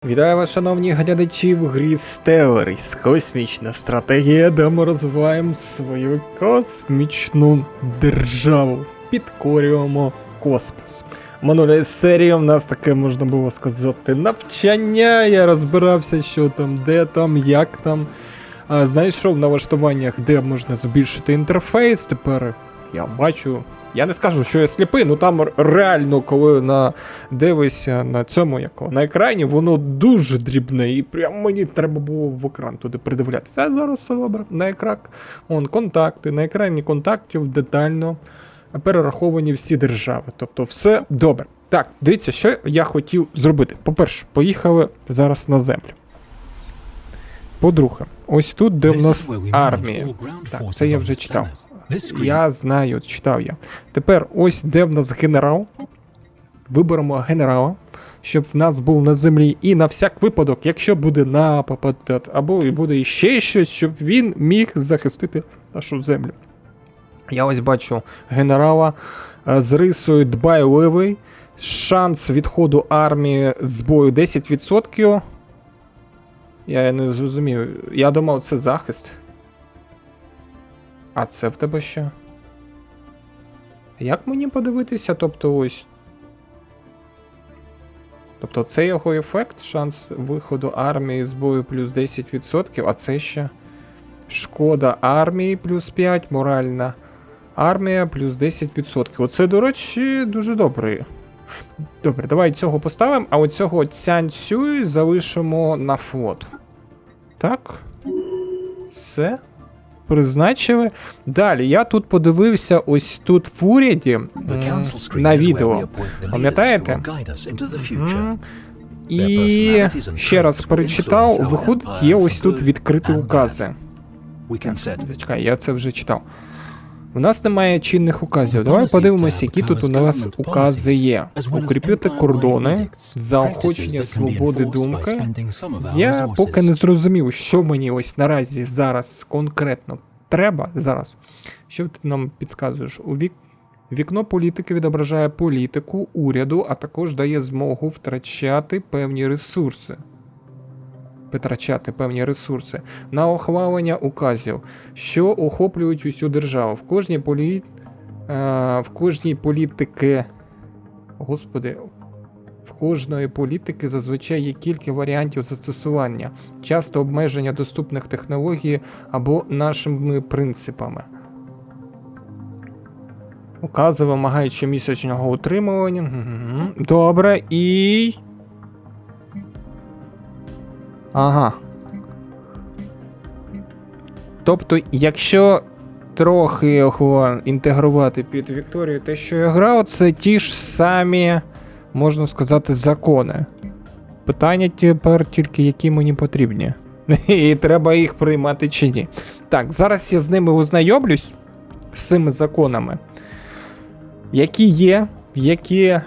Вітаю вас, шановні глядачі, в грі Stellaris. Космічна стратегія, де ми розвиваємо свою космічну державу. Підкорюємо космос. Минулої серії в нас таке, можна було сказати, навчання. Я розбирався, що там, де там, як там. Знайшов в налаштуваннях, де можна збільшити інтерфейс. Тепер я бачу. Я не скажу, що я сліпий, ну там реально, коли дивишся на цьому, на екрані, воно дуже дрібне, і прям мені треба було в екран туди придивлятися. А зараз все добре. На екран, контакти, на екрані контактів детально перераховані всі держави. Тобто все добре. Так, дивіться, що я хотів зробити. По-перше, поїхали зараз на землю. По-друге, ось тут, де в нас армія. Так, це я вже читав. Я знаю, читав я. Тепер ось де в нас генерал. Виберемо генерала, щоб в нас був на землі. І на всяк випадок, якщо буде напад, або буде ще щось, щоб він міг захистити нашу землю. Я ось бачу генерала з рисою дбайливий. Шанс відходу армії з бою 10%. Я не зрозумів. Я думав, це захист. А це в тебе що? Як мені подивитися? Тобто ось. Тобто це його ефект, шанс виходу армії з бою плюс 10%, а це ще шкода армії плюс 5, моральна армія плюс 10%. Оце, до речі, дуже добре. Добре, давай цього поставимо, а оцього Цянь-Цюй залишимо на флот. Так. Все. Призначили. Далі, я тут подивився ось тут в уряді на відео. Пам'ятаєте? І ще раз перечитав, виходить, є ось тут відкриті укази. Зачекай, я це вже читав. У нас немає чинних указів. Давай подивимося, які тут у нас укази є. Укріпити кордони, заохочення свободи думки. Я поки не зрозумів, що мені ось наразі зараз конкретно треба зараз. Що ти нам підказуєш? Вікно політики відображає політику уряду, а також дає змогу втрачати певні ресурси. На ухвалення указів, що охоплюють усю державу. В кожної політики зазвичай є кілька варіантів застосування, часто обмеження доступних технологій або нашими принципами. Укази вимагають щомісячного утримування. Добре, і... Ага. Тобто, якщо трохи його інтегрувати під Вікторію, те, що я грав, це ті ж самі, можна сказати, закони. Питання тепер тільки, які мені потрібні. І треба їх приймати чи ні. Так, зараз я з ними ознайомлюсь, з цими законами. Які є,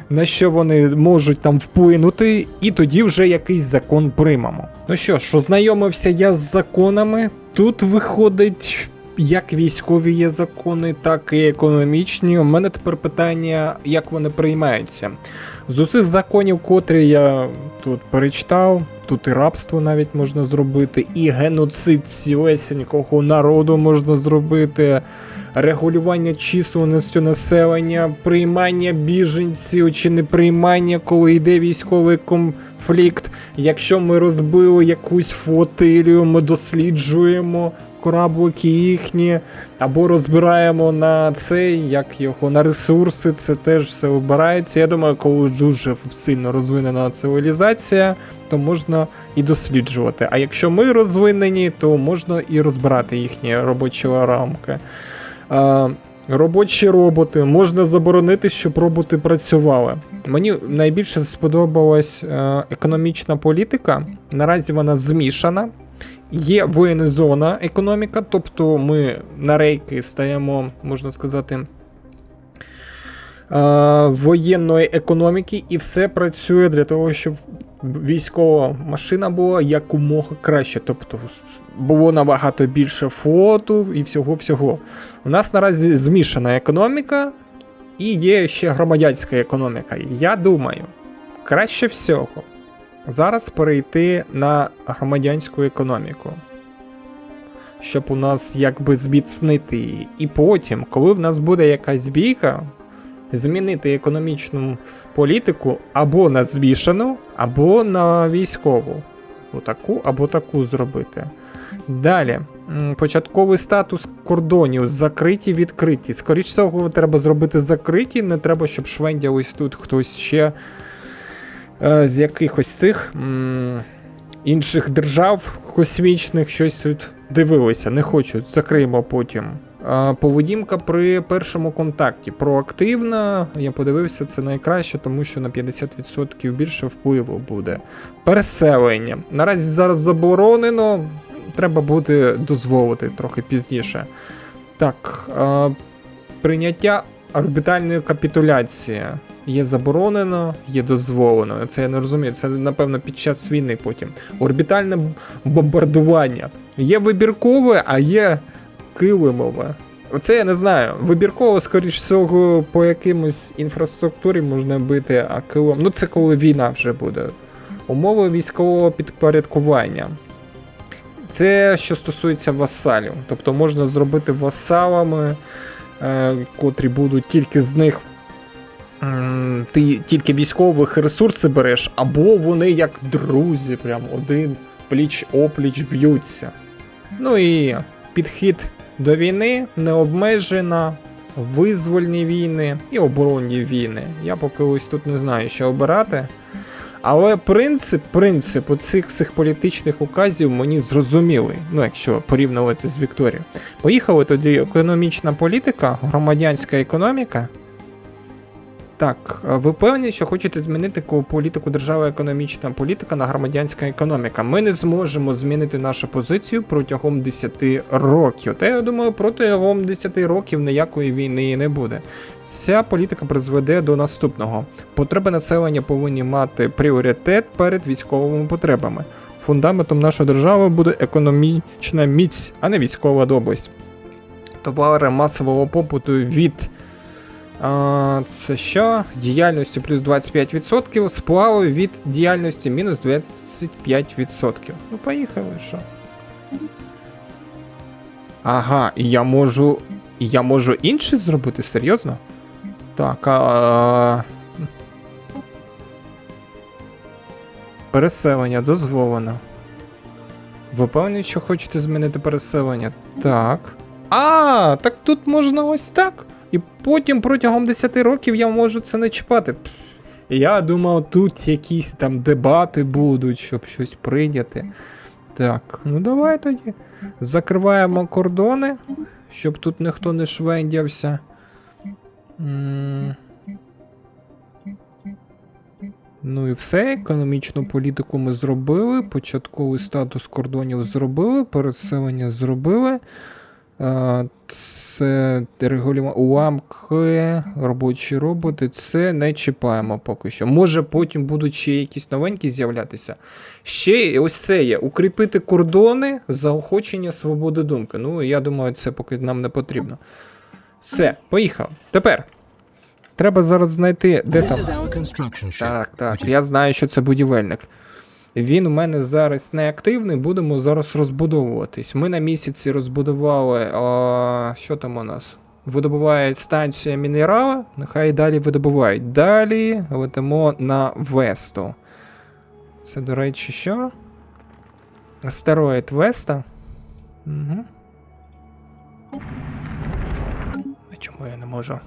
на що вони можуть там вплинути, і тоді вже якийсь закон приймемо. Ну що ж, ознайомився я з законами. Тут виходить, як військові є закони, так і економічні. У мене тепер питання, як вони приймаються. З усіх законів, котрі я тут перечитав, тут і рабство навіть можна зробити, і геноцид цілесенького народу можна зробити, регулювання численності населення, приймання біженців чи не приймання, коли йде військовий конфлікт. Якщо ми розбили якусь флотилію, ми досліджуємо кораблики їхні, або розбираємо на цей, на ресурси, це теж все вибирається. Я думаю, коли дуже сильно розвинена цивілізація, то можна і досліджувати. А якщо ми розвинені, то можна і розбирати їхні робочі рамки. Робочі роботи. Можна заборонити, щоб роботи працювали. Мені найбільше сподобалась економічна політика. Наразі вона змішана. Є воєнізована економіка, тобто ми на рейки стаємо, можна сказати, воєнної економіки, і все працює для того, щоб військова машина була якомога краще, тобто було набагато більше флоту і всього-всього. У нас наразі змішана економіка і є ще громадянська економіка. Я думаю, краще всього зараз перейти на громадянську економіку, щоб у нас якби зміцнити її. І потім, коли в нас буде якась бійка, змінити економічну політику або на змішану, або на військову. Отаку або таку зробити. Далі. Початковий статус кордонів. Закриті, відкриті. Скоріше всього, треба зробити закриті. Не треба, щоб швендя ось тут хтось ще з якихось цих інших держав космічних щось тут дивилися. Не хочу. Закриємо потім. Поведінка при першому контакті. Проактивна, я подивився, це найкраще, тому що на 50% більше впливу буде. Переселення. Наразі зараз заборонено, треба буде дозволити трохи пізніше. Так, прийняття орбітальної капітуляції. Є заборонено, є дозволено. Це я не розумію, це напевно під час війни потім. Орбітальне бомбардування. Є вибіркове, а є килимове. Оце я не знаю. Вибірково, скоріш всього, по якимось інфраструктурі можна бити, а килим... Ну це коли війна вже буде. Умови військового підпорядкування. Це що стосується васалів. Тобто можна зробити васалами, котрі будуть тільки з них. Ти тільки військових ресурси береш, або вони як друзі, прям один пліч-опліч б'ються. Ну і підхід до війни необмежена, визвольні війни і оборонні війни. Я поки ось тут не знаю, що обирати. Але принцип оцих політичних указів мені зрозумілий, ну якщо порівнювати з Вікторією. Поїхали тоді економічна політика, громадянська економіка. Так, ви певні, що хочете змінити політику держави, економічна політика на громадянська економіка? Ми не зможемо змінити нашу позицію протягом 10 років. Та я думаю, протягом 10 років ніякої війни і не буде. Ця політика призведе до наступного. Потреби населення повинні мати пріоритет перед військовими потребами. Фундаментом нашої держави буде економічна міць, а не військова доблесть. Товари масового попиту від це що? Діяльності плюс 25%, сплави від діяльності мінус 25%. Ну, поїхали, що? Ага, і я можу інше зробити? Серйозно? Так, переселення дозволено. Ви певні, що хочете змінити переселення? Так. Так тут можна ось так. І потім протягом 10 років я можу це не чіпати. Я думав, тут якісь там дебати будуть, щоб щось прийняти. Так, ну давай тоді. Закриваємо кордони, щоб тут ніхто не швендявся. Ну і все, економічну політику ми зробили, початковий статус кордонів зробили, переселення зробили. Це регулювання уламки, робочі роботи, це не чіпаємо поки що. Може потім будуть ще якісь новенькі з'являтися. Ще ось це є, укріпити кордони, заохочення свободи думки. Ну, я думаю, це поки нам не потрібно. Все, поїхав. Тепер. Треба зараз знайти, де там... Так, я знаю, що це будівельник. Він у мене зараз не активний, будемо зараз розбудовуватись. Ми на місяці розбудували, що там у нас? Видобуває станція мінерала, нехай далі видобувають. Далі летимо на Весту. Це, до речі, що? Астероїд Веста. Угу. А чому я не можу?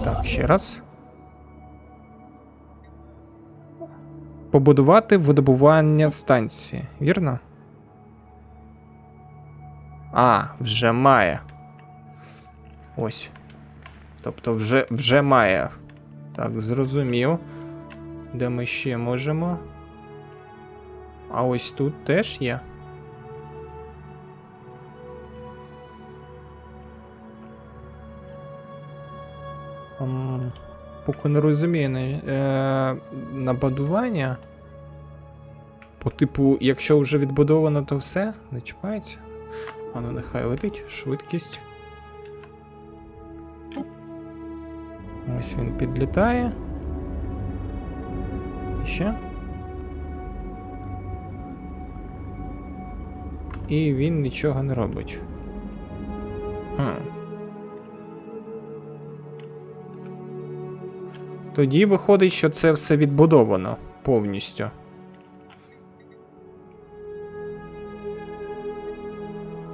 Так, ще раз. Побудувати видобування станції, вірно? Вже має. Ось. Тобто вже має. Так, зрозумів. Де ми ще можемо? А ось тут теж є. Поки не розумію на будування. По типу, якщо вже відбудовано, то все, не чіпається. Ну нехай летить, швидкість. Ось він підлітає. нижче. І він нічого не робить. Тоді виходить, що це все відбудовано повністю.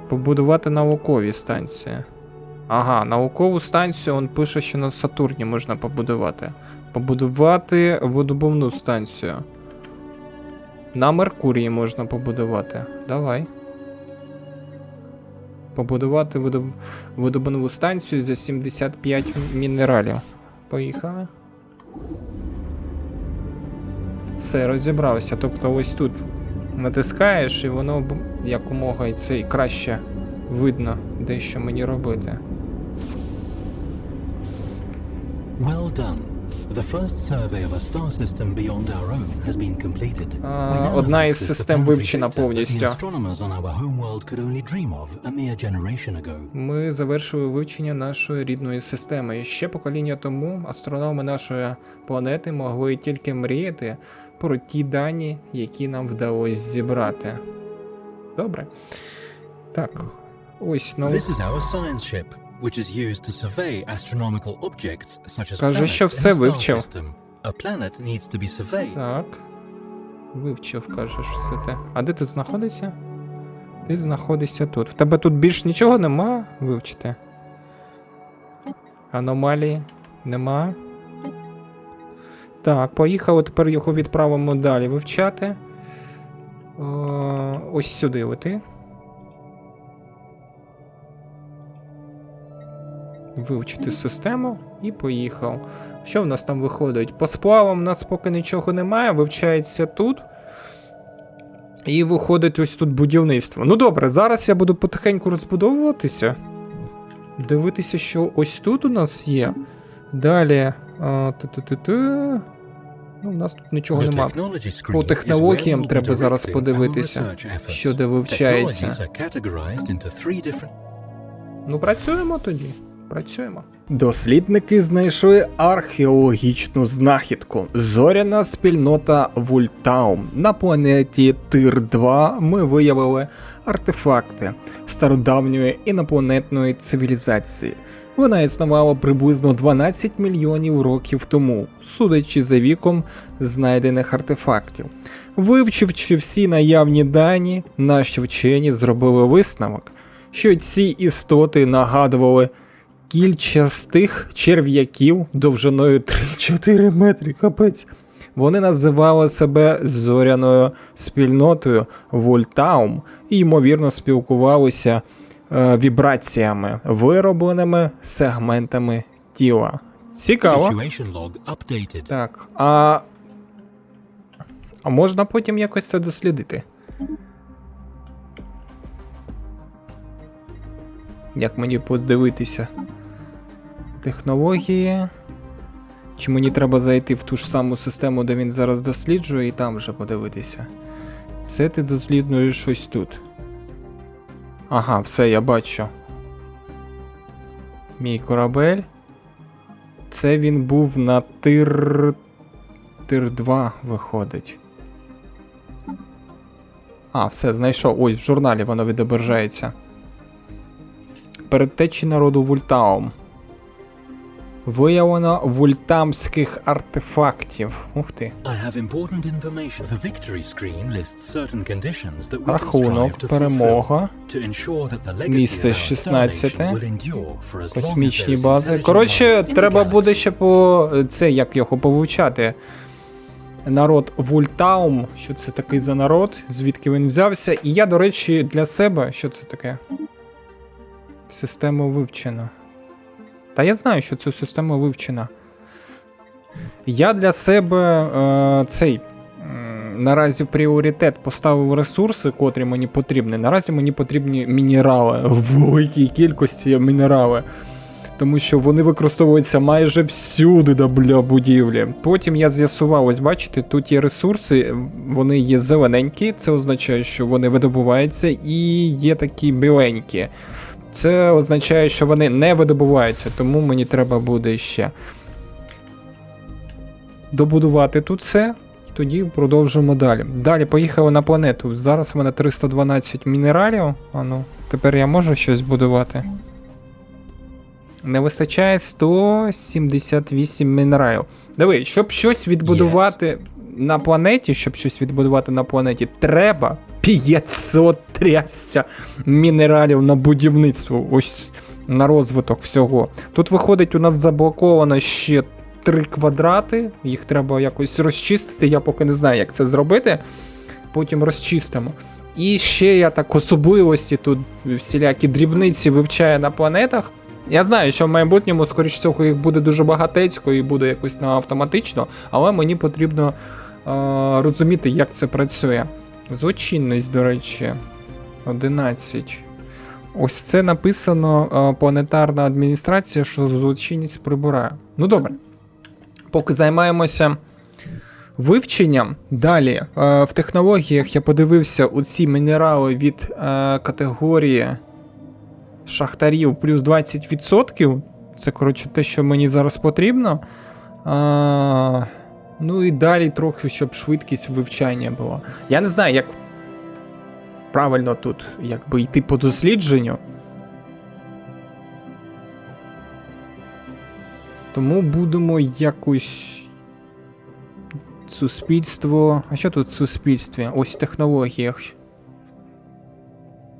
Побудувати наукові станції. Ага, наукову станцію, він пише, що на Сатурні можна побудувати. Побудувати видобувну станцію. На Меркурії можна побудувати. Давай. Побудувати видобувну станцію за 75 мінералів. Поїхали. Все, розібрався. Тобто ось тут натискаєш і воно якомога і це і краще видно, де що мені робити. Well done. The first survey of a star system beyond our own has been completed. Одна із систем вивчена повністю. Ми завершили вивчення нашої рідної системи. І ще покоління тому астрономи нашої планети могли тільки мріяти про ті дані, які нам вдалося зібрати. Добре. Так. Ось, ну. This is our science ship, which is used to survey astronomical objects such as Каже, що planets in все the star вивчив. system. A planet needs to be surveyed. Так. Вивчив, кажеш, все те. А де ти знаходишся? Ти знаходишся тут. В тебе тут більш нічого нема вивчити? Аномалії нема. Так, поїхали, тепер його відправимо далі вивчати. Ось сюди лети. Вивчити систему і поїхав. Що в нас там виходить? По сплавам у нас поки нічого немає, вивчається тут. І виходить ось тут будівництво. Ну добре, зараз я буду потихеньку розбудовуватися. Дивитися, що ось тут у нас є. Далі. Ну, у нас тут нічого нема. По технологіям треба зараз подивитися, що де вивчається. Ну, працюємо тоді. Працюємо. Дослідники знайшли археологічну знахідку. Зоряна спільнота Вольтаум. На планеті Тир-2 ми виявили артефакти стародавньої інопланетної цивілізації. Вона існувала приблизно 12 мільйонів років тому, судячи за віком знайдених артефактів. Вивчивши всі наявні дані, наші вчені зробили висновок, що ці істоти нагадували кільчастих черв'яків довжиною 3-4 метри, капець. Вони називали себе зоряною спільнотою Вольтаум і, ймовірно, спілкувалися вібраціями, виробленими сегментами тіла. Цікаво. Так, а можна потім якось це дослідити? Як мені подивитися? Технології. Чи мені треба зайти в ту ж саму систему, де він зараз досліджує, і там вже подивитися? Це ти досліджуєш щось тут. Ага, все, я бачу. Мій корабель. Це він був на Тир-2 виходить. А, все, знайшов. Ось, в журналі воно відображається. Передтечі народу Вольтаум. Виявлено вольтамських артефактів. Ух ти. Рахунок, перемога. Місце 16. Космічні бази. Коротше, треба буде ще це, як його повивчати. Народ Вольтаум. Що це такий за народ? Звідки він взявся? І я, до речі, для себе... Що це таке? Система вивчена. Та я знаю, що ця система вивчена. Я для себе наразі в пріоритет поставив ресурси, котрі мені потрібні. Наразі мені потрібні мінерали, в великій кількості мінерали. Тому що вони використовуються майже всюди для будівлі. Потім я з'ясував, ось бачите, тут є ресурси, вони є зелененькі, це означає, що вони видобуваються, і є такі біленькі. Це означає, що вони не видобуваються, тому мені треба буде ще добудувати тут все. тоді продовжимо далі. Далі поїхали на планету. Зараз в мене 312 мінералів. А ну, тепер я можу щось будувати? Не вистачає 178 мінералів. Диви, щоб щось відбудувати на планеті, треба 500 трясця мінералів на будівництво. Ось на розвиток всього. Тут виходить, у нас заблоковано ще 3 квадрати. Їх треба якось розчистити. Я поки не знаю, як це зробити. Потім розчистимо. І ще я так особливості тут всілякі дрібниці вивчаю на планетах. Я знаю, що в майбутньому, скоріш всього, їх буде дуже багатецько і буде якось на автоматично, але мені потрібно розуміти, як це працює. Злочинність, до речі, 11. Ось це написано планетарна адміністрація, що злочинність прибирає. Ну добре. Поки займаємося вивченням. Далі, в технологіях я подивився оці мінерали від категорії шахтарів плюс 20%. Це, коротше, те, що мені зараз потрібно. Ну і далі трохи, щоб швидкість вивчання була. Я не знаю, як правильно тут якби йти по дослідженню. Тому будемо якось... Суспільство... А що тут в суспільстві? Ось в технологіях.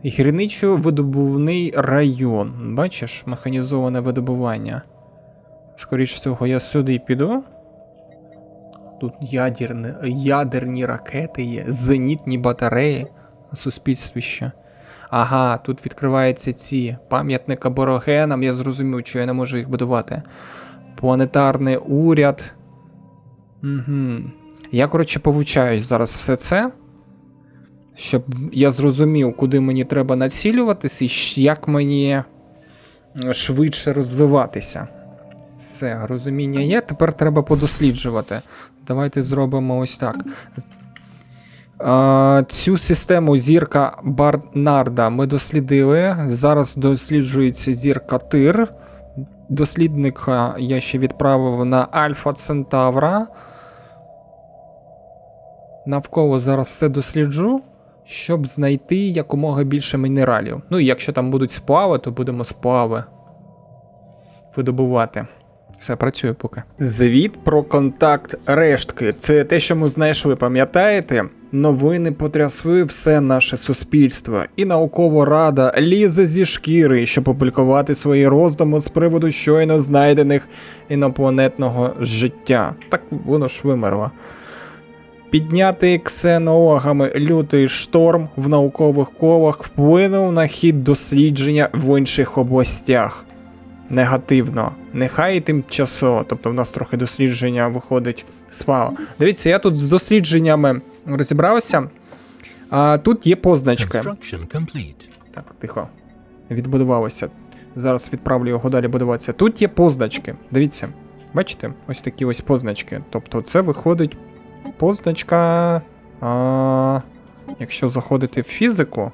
Гірничо-видобувний район. Бачиш? Механізоване видобування. Скоріше всього, я сюди піду. Тут ядерні ракети є, зенітні батареї. Суспільстві ще. Ага, тут відкриваються ці пам'ятник аборигенам. Я зрозумів, що я не можу їх будувати. Планетарний уряд. Угу. Я, коротше, повчаю зараз все це, щоб я зрозумів, куди мені треба націлюватись і як мені швидше розвиватися. Все, розуміння є, тепер треба подосліджувати. Давайте зробимо ось так. Цю систему зірка Барнарда ми дослідили. Зараз досліджується зірка Тир. Дослідника я ще відправив на Альфа Центавра. Навколо зараз все досліджу, щоб знайти якомога більше мінералів. Ну і якщо там будуть сплави, то будемо сплави видобувати. Все, працює поки. Звіт про контакт рештки. Це те, що ми знайшли, пам'ятаєте? Новини потрясли все наше суспільство. І наукова рада лізе зі шкіри, щоб опублікувати свої роздуми з приводу щойно знайдених інопланетного життя. Так воно ж вимерло. Піднятий ксенологами лютий шторм в наукових колах вплинув на хід дослідження в інших областях. Негативно. Нехай і тимчасово. Тобто в нас трохи дослідження виходить спало. Дивіться, я тут з дослідженнями розібрався. Тут є позначки. Так, тихо. Відбудувалося. Зараз відправлю його далі будуватися. Тут є позначки. Дивіться. Бачите? Ось такі ось позначки. Тобто це виходить позначка... Якщо заходити в фізику,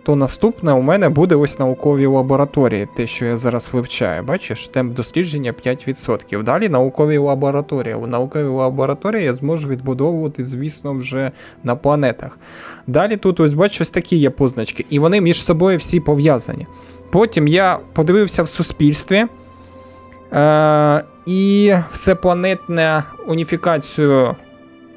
то наступне у мене буде ось наукові лабораторії, те, що я зараз вивчаю. Бачиш, темп дослідження 5%. Далі наукові лабораторії. У науковій лабораторії я зможу відбудовувати, звісно, вже на планетах. Далі тут, ось бачиш, ось такі є позначки. І вони між собою всі пов'язані. Потім я подивився в суспільстві. І всепланетну уніфікацію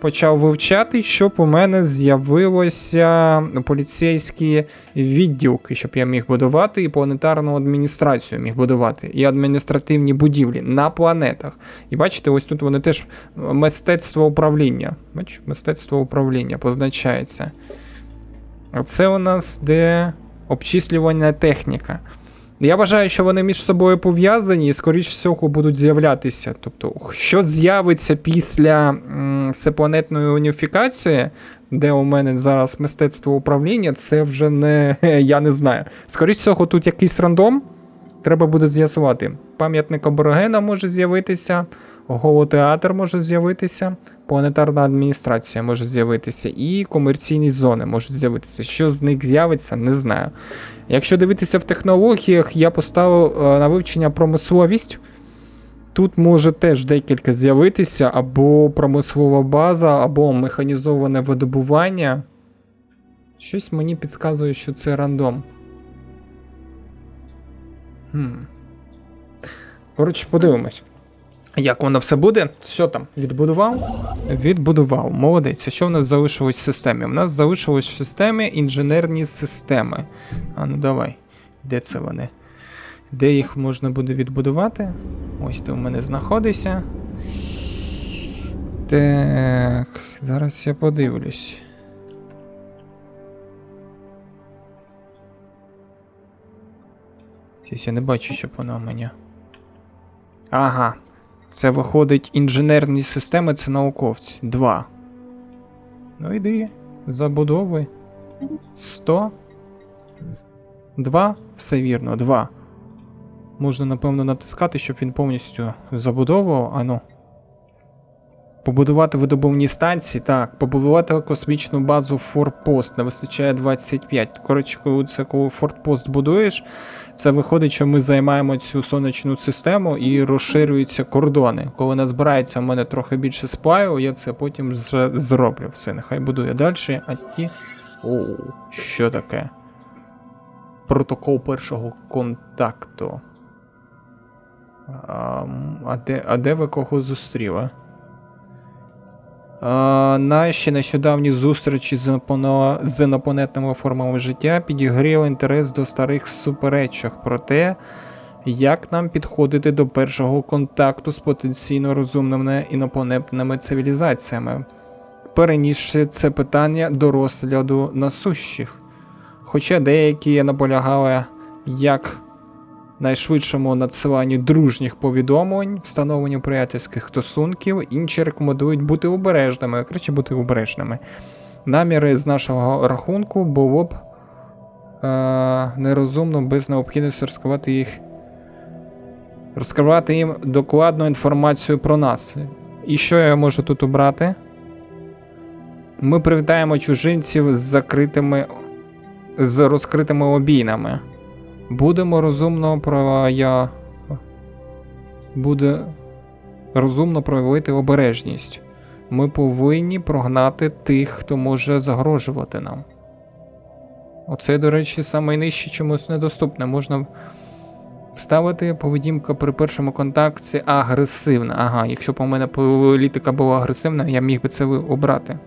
почав вивчати, щоб у мене з'явилося поліцейські відділки, щоб я міг будувати, і планетарну адміністрацію міг будувати, і адміністративні будівлі на планетах. І бачите, ось тут вони теж мистецтво управління. Бачите, мистецтво управління позначається. А це у нас де обчислювальна техніка. Я вважаю, що вони між собою пов'язані і, скоріш всього, будуть з'являтися. Тобто, що з'явиться після всепланетної уніфікації, де у мене зараз мистецтво управління, це вже не... я не знаю. Скоріш всього, тут якийсь рандом, треба буде з'ясувати. Пам'ятник аборигена може з'явитися, голотеатр може з'явитися, планетарна адміністрація може з'явитися і комерційні зони можуть з'явитися. Що з них з'явиться, не знаю. Якщо дивитися в технологіях, я поставив на вивчення промисловість. тут може теж декілька з'явитися, або промислова база, або механізоване видобування. Щось мені підказує, що це рандом. Коротше, подивимось, як воно все буде. Що там? Відбудував? Відбудував. Молодець. А що в нас залишилось в системі? У нас залишилось в системі інженерні системи. А ну давай. Де це вони? Де їх можна буде відбудувати? Ось ти у мене знаходишся. Так, зараз я подивлюсь. Я не бачу, щоб вона у мене. Ага. Це виходить інженерні системи, це науковці. 2. Ну йди. Забудови. 100. 2. Все вірно, 2. Можна, напевно, натискати, щоб він повністю забудовував. Ану. Побудувати видобувні станції. Так, побудувати космічну базу Форпост. Не вистачає 25. Коротше, коли Форпост будуєш, це виходить, що ми займаємо цю сонячну систему і розширюються кордони. Коли назбирається в мене трохи більше сплаву, я це потім зроблю. Все, нехай будує далі. А ті... Оу, що таке? Протокол першого контакту. А де ви кого зустріли? Наші нещодавні зустрічі з інопланетними формами життя підігріли інтерес до старих суперечок про те, як нам підходити до першого контакту з потенційно розумними інопланетними цивілізаціями, перенісши це питання до розгляду насущих. Хоча деякі наполягали як найшвидшому надсиланні дружніх повідомлень, встановленню приятельських стосунків, інші рекомендують бути обережними, краще бути обережними. Наміри з нашого рахунку було б нерозумно без необхідності розкривати їм докладну інформацію про нас. І що я можу тут обрати? Ми привітаємо чужинців з розкритими обійнами. Буде розумно проявити обережність. Ми повинні прогнати тих, хто може загрожувати нам. Оце, до речі, найнижче чомусь недоступне. Можна вставити поведінка при першому контакті агресивна. Ага, якщо б у мене політика була агресивна, я міг би це обрати.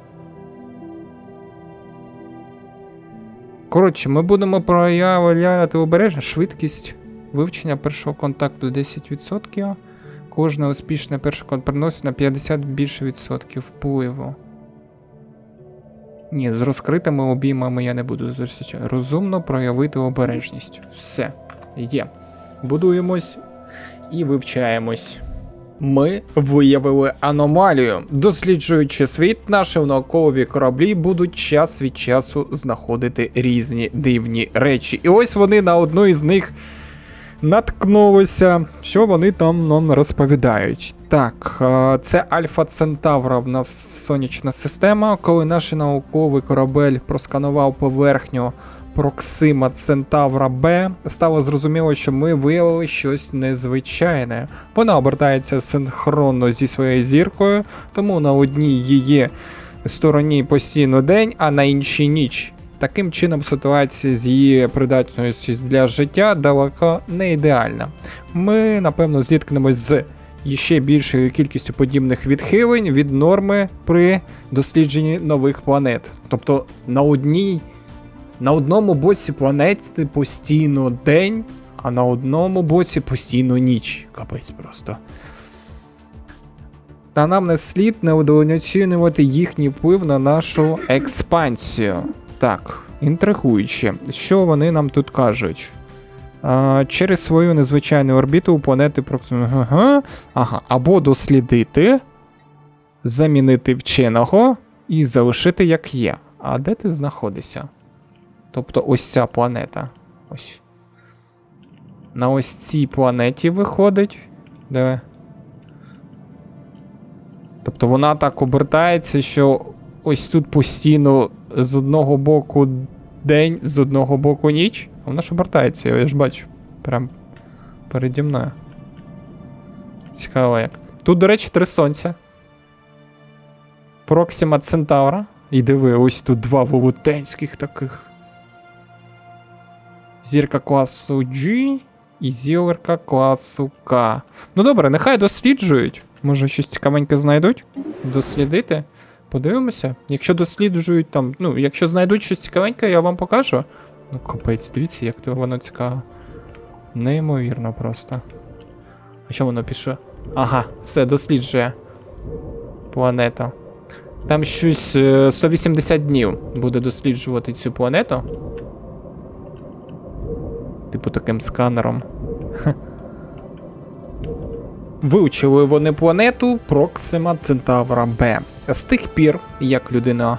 Коротше, ми будемо проявляти обережно швидкість вивчення першого контакту 10%. Кожна успішна перша контакт приносить на 50 більше відсотків впливу. Ні, з розкритими обіймами я не буду зустрічати. Розумно проявити обережність. Все, є. Будуємось і вивчаємось. Ми виявили аномалію. Досліджуючи світ, наші наукові кораблі будуть час від часу знаходити різні дивні речі. І ось вони на одну із них наткнулися. Що вони там нам розповідають? Так, це Альфа Центавра в нас сонячна система. Коли наш науковий корабель просканував поверхню Проксима Центавра Б, стало зрозуміло, що ми виявили щось незвичайне. Вона обертається синхронно зі своєю зіркою, тому на одній її стороні постійно день, а на іншій ніч. Таким чином ситуація з її придатністю для життя далеко не ідеальна. Ми, напевно, зіткнемось з ще більшою кількістю подібних відхилень від норми при дослідженні нових планет. Тобто на одному боці планети постійно день, а на одному боці постійно ніч. Капець просто. Та нам не слід недооцінювати їхній вплив на нашу експансію. Так, інтригуюче. Що вони нам тут кажуть? Через свою незвичайну орбіту у планети або дослідити, замінити вченого і залишити як є. А де ти знаходишся? Тобто ось ця планета. Ось. На ось цій планеті виходить. Де? Тобто вона так обертається, що ось тут постійно з одного боку день, з одного боку ніч. А вона ж обертається, я ж бачу. Прям переді мною. Цікаво як. Тут, до речі, 3 сонця. Проксима Центавра. І диви, ось тут 2 велетенських таких. Зірка класу G і зірка класу K. Ну добре, нехай досліджують. Може щось цікавеньке знайдуть? Дослідити? Подивимося. Якщо досліджують там, ну, якщо знайдуть щось цікавеньке, я вам покажу. Ну, капець, дивіться, як то воно цікаво. Неймовірно просто. А що воно пише? Ага, все, досліджує планету. Там щось 180 днів буде досліджувати цю планету. Типу таким сканером. Вивчили вони планету Проксима Центавра Б. З тих пір, як людина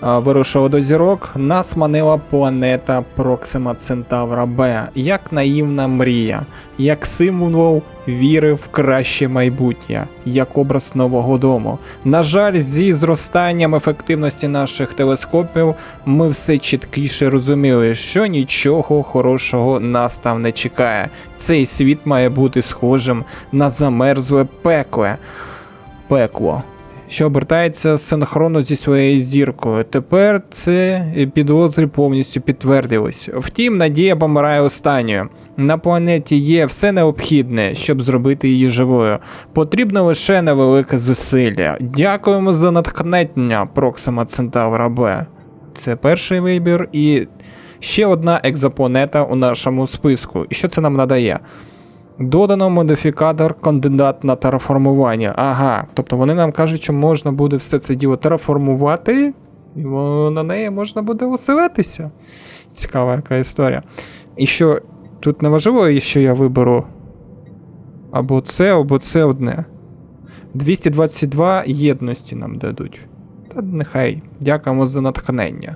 вирушила до зірок, нас манила планета Проксима Центавра Б, як наївна мрія, як символ віри в краще майбутнє, як образ нового дому. На жаль, зі зростанням ефективності наших телескопів ми все чіткіше розуміли, що нічого хорошого нас там не чекає. Цей світ має бути схожим на замерзле пекло, що обертається синхронно зі своєю зіркою. Тепер це підозри повністю підтвердились. Втім, надія помирає останньою. На планеті є все необхідне, щоб зробити її живою. Потрібно лише невелике зусилля. Дякуємо за натхнення, Проксима Центавра Б. Це перший вибір і ще одна екзопланета у нашому списку. І що це нам надає? Додано модифікатор кандидат на тераформування. Ага, тобто вони нам кажуть, що можна буде все це діло тераформувати, і на неї можна буде оселитися. Цікава яка історія. І що тут не важливо, що я виберу або це одне. 222 єдності нам дадуть. Та нехай. Дякуємо за натхнення.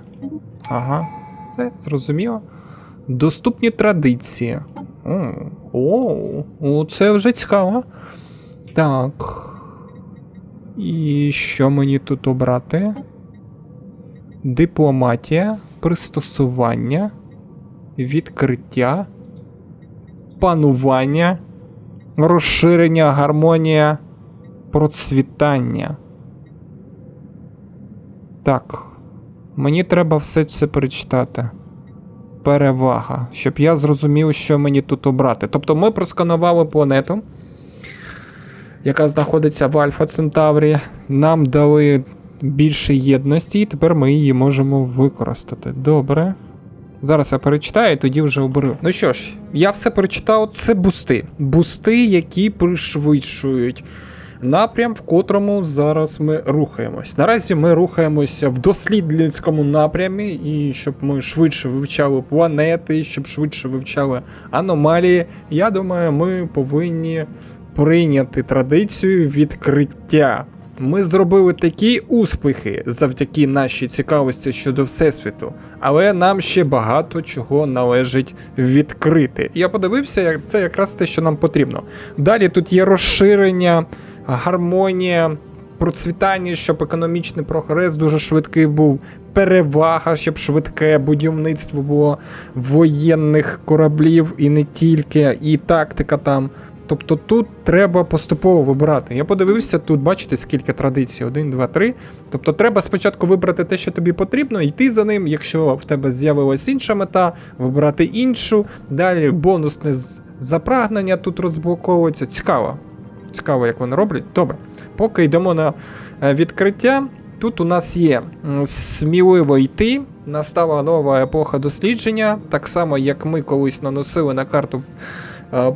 Ага, все, зрозуміло. Доступні традиції. Це вже цікаво. Так. І що мені тут обрати? Дипломатія, пристосування, відкриття, панування, розширення, гармонія, процвітання. Так. Мені треба все це перечитати. Перевага, щоб я зрозумів, що мені тут обрати. Тобто ми просканували планету, яка знаходиться в Альфа Центаврі, нам дали більше єдності, і тепер ми її можемо використати. Добре. Зараз я перечитаю, і тоді вже оберу. Ну що ж, я все перечитав, це бусти. Бусти, які пришвидшують напрям, в котрому зараз ми рухаємось. Наразі ми рухаємося в дослідницькому напрямі, і щоб ми швидше вивчали планети, щоб швидше вивчали аномалії, я думаю, ми повинні прийняти традицію відкриття. Ми зробили такі успіхи завдяки нашій цікавості щодо Всесвіту, але нам ще багато чого належить відкрити. Я подивився, це якраз те, що нам потрібно. Далі тут є розширення, гармонія, процвітання, щоб економічний прогрес дуже швидкий був, перевага, щоб швидке будівництво було воєнних кораблів і не тільки, і тактика там. Тобто тут треба поступово вибирати. Я подивився, тут бачите, скільки традицій, 1, 2, 3. Тобто треба спочатку вибрати те, що тобі потрібно, йти за ним, якщо в тебе з'явилась інша мета, вибирати іншу. Далі бонусне запрагнення тут розблоковується. Цікаво, як вони роблять. Добре, поки йдемо на відкриття, тут у нас є сміливо йти, настала нова епоха дослідження, так само, як ми колись наносили на карту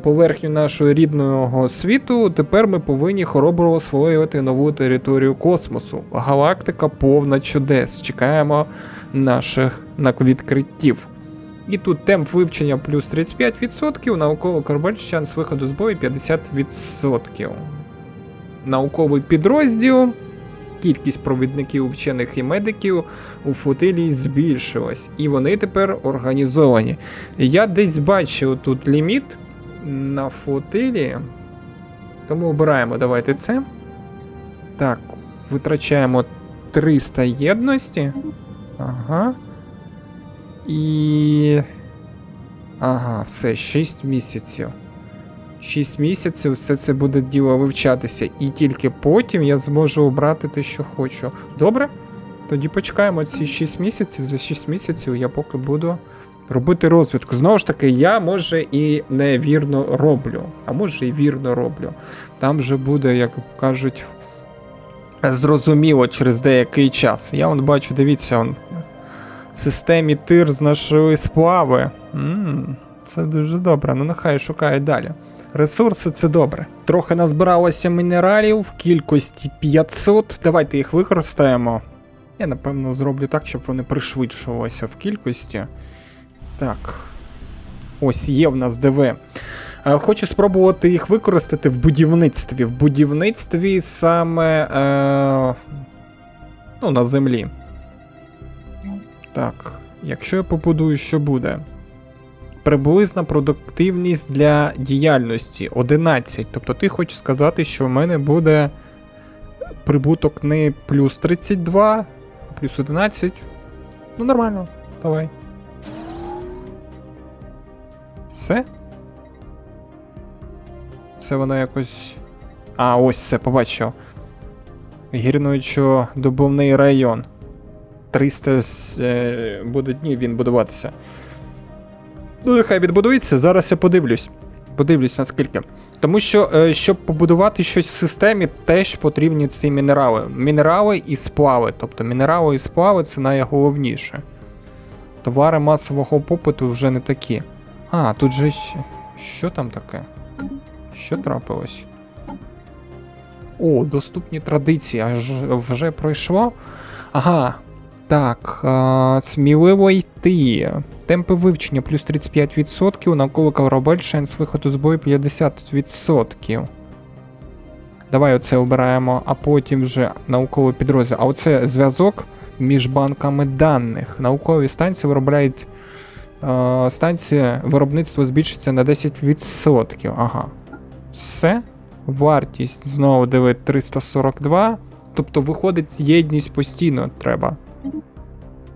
поверхню нашого рідного світу, тепер ми повинні хоробро освоювати нову територію космосу. Галактика повна чудес. Чекаємо наших відкриттів. І тут темп вивчення плюс 35%, науковий корабель, шанс виходу з бою 50%. Науковий підрозділ, кількість провідників, вчених і медиків у флотилії збільшилась. І вони тепер організовані. Я десь бачив тут ліміт на флотилії, тому обираємо, давайте це. Так, витрачаємо 300 єдності. Ага. І... Ага, все, 6 місяців. 6 місяців все це буде діло вивчатися. І тільки потім я зможу обрати те, що хочу. Добре? Тоді почекаємо ці 6 місяців. За 6 місяців я поки буду робити розвідку. Знову ж таки, я, може, і невірно роблю. А може, і вірно роблю. Там вже буде, як кажуть, зрозуміло через деякий час. Я вон бачу, дивіться, в системі тир знайшли сплави. Це дуже добре, ну нехай шукають далі. Ресурси — це добре. Трохи назбиралося мінералів в кількості 500. Давайте їх використаємо. Я, напевно, зроблю так, щоб вони пришвидшувалися в кількості. Так. Ось є в нас ДВ. Хочу спробувати їх використати в будівництві. В будівництві саме на землі. Так, якщо я побудую, що буде? Приблизна продуктивність для діяльності 11. Тобто ти хочеш сказати, що в мене буде прибуток не плюс 32, а плюс 11. Ну нормально, давай. Все? Це воно якось... А, ось це, побачив. Гірничо-добувний район. 300 буде днів він будуватися. Ну, нехай відбудується, зараз я подивлюсь. Подивлюсь наскільки. Тому що, щоб побудувати щось в системі, теж потрібні ці мінерали. Мінерали і сплави. Тобто мінерали і сплави — це найголовніше. Товари масового попиту вже не такі. А, тут же ще... Що там таке? Що трапилось? О, доступні традиції. Аж вже пройшло? Ага. Так, сміливо йти. Темпи вивчення плюс 35%, науковий корабель, шанс виходу з бою 50%. Давай оце обираємо, а потім вже науковий підрозділ. А оце зв'язок між банками даних. Наукові станції виробляють... станція виробництва збільшиться на 10%. Ага. Все. Вартість, знову диви, 342. Тобто виходить, єдність постійно треба.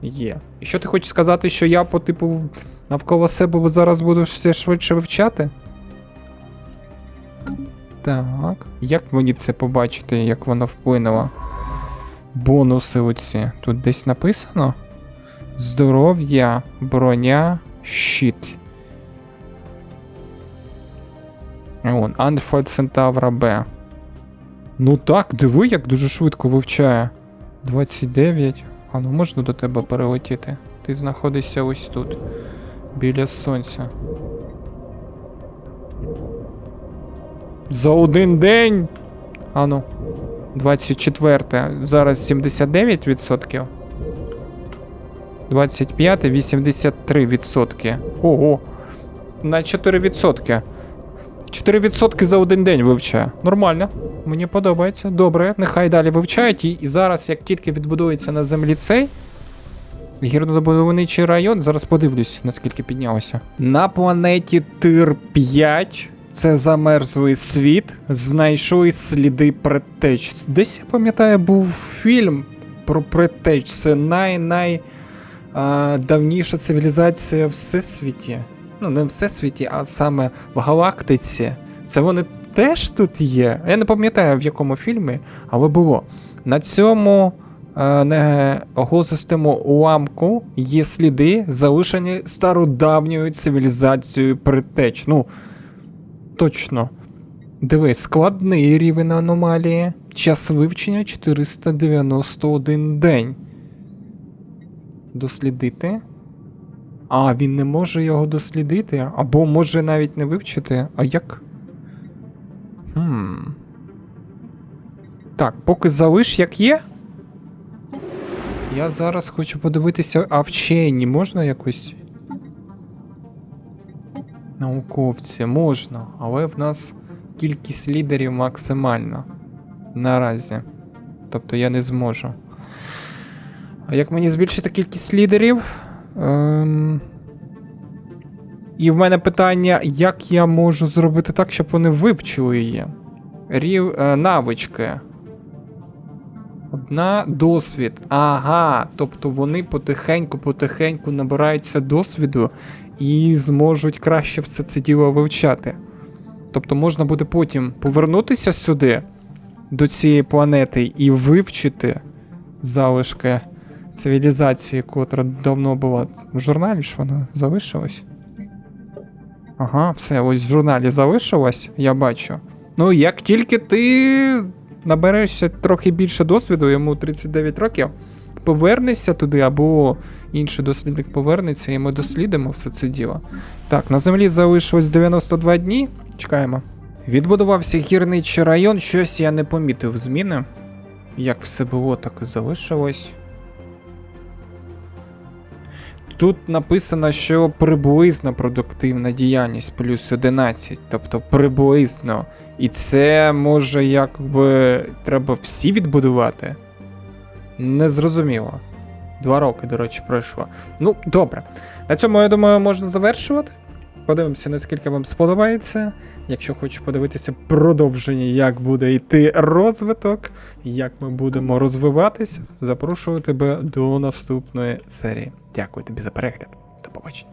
Є. І що ти хочеш сказати, що я по типу навколо себе зараз буду все швидше вивчати? Так. Як мені це побачити, як воно вплинуло? Бонуси оці. Тут десь написано? Здоров'я, броня, щит. Вон, Альфа Центавра Б. Ну так, диви, як дуже швидко вивчає. 29. А ну можна до тебе перелетіти? Ти знаходишся ось тут. Біля сонця. За один день. А ну. 24. Зараз 79%. 25, 83%. Ого. На 4%. 4% за один день вивчає. Нормально. Мені подобається. Добре. Нехай далі вивчають. І зараз, як тільки відбудується на землі цей гірнодобувничий район, зараз подивлюсь, наскільки піднялося. На планеті Тир-5, це замерзлий світ, знайшли сліди предтеч. Десь, я пам'ятаю, був фільм про предтеч. Це давніша цивілізація в всесвіті. Ну, не в всесвіті, а саме в галактиці. Це вони теж тут є. Я не пам'ятаю, в якому фільмі, але було. На цьому глозистому уламку є сліди, залишені стародавньою цивілізацією предтеч. Ну, точно. Дивись, складний рівень аномалії. Час вивчення 491 день. Дослідити. А, він не може його дослідити? Або може навіть не вивчити? А як? Так, поки залиш як є. Я зараз хочу подивитися, а вчені можна якось? Науковці, можна, але в нас кількість лідерів максимальна. Наразі. Тобто я не зможу. А як мені збільшити кількість лідерів? І в мене питання, як я можу зробити так, щоб вони вивчили її? Навички. Одна досвід. Ага, тобто вони потихеньку набираються досвіду і зможуть краще все це діло вивчати. Тобто можна буде потім повернутися сюди, до цієї планети, і вивчити залишки цивілізації, котра давно була. В журналі ж вона залишилась? Ага, все, ось в журналі залишилось, я бачу. Ну, як тільки ти наберешся трохи більше досвіду, йому 39 років, повернешся туди, або інший дослідник повернеться, і ми дослідимо все це діло. Так, на землі залишилось 92 дні. Чекаємо. Відбудувався гірничий район, щось я не помітив зміни. Як все було, так і залишилось. Тут написано, що приблизна продуктивна діяльність плюс 11, тобто приблизно. І це може якби треба всі відбудувати? Незрозуміло. 2 роки, до речі, пройшло. Ну, добре. На цьому, я думаю, можна завершувати. Подивимося, наскільки вам сподобається. Якщо хочеш подивитися продовження, як буде йти розвиток, як ми будемо розвиватися, запрошую тебе до наступної серії. Дякую тобі за перегляд. До побачення.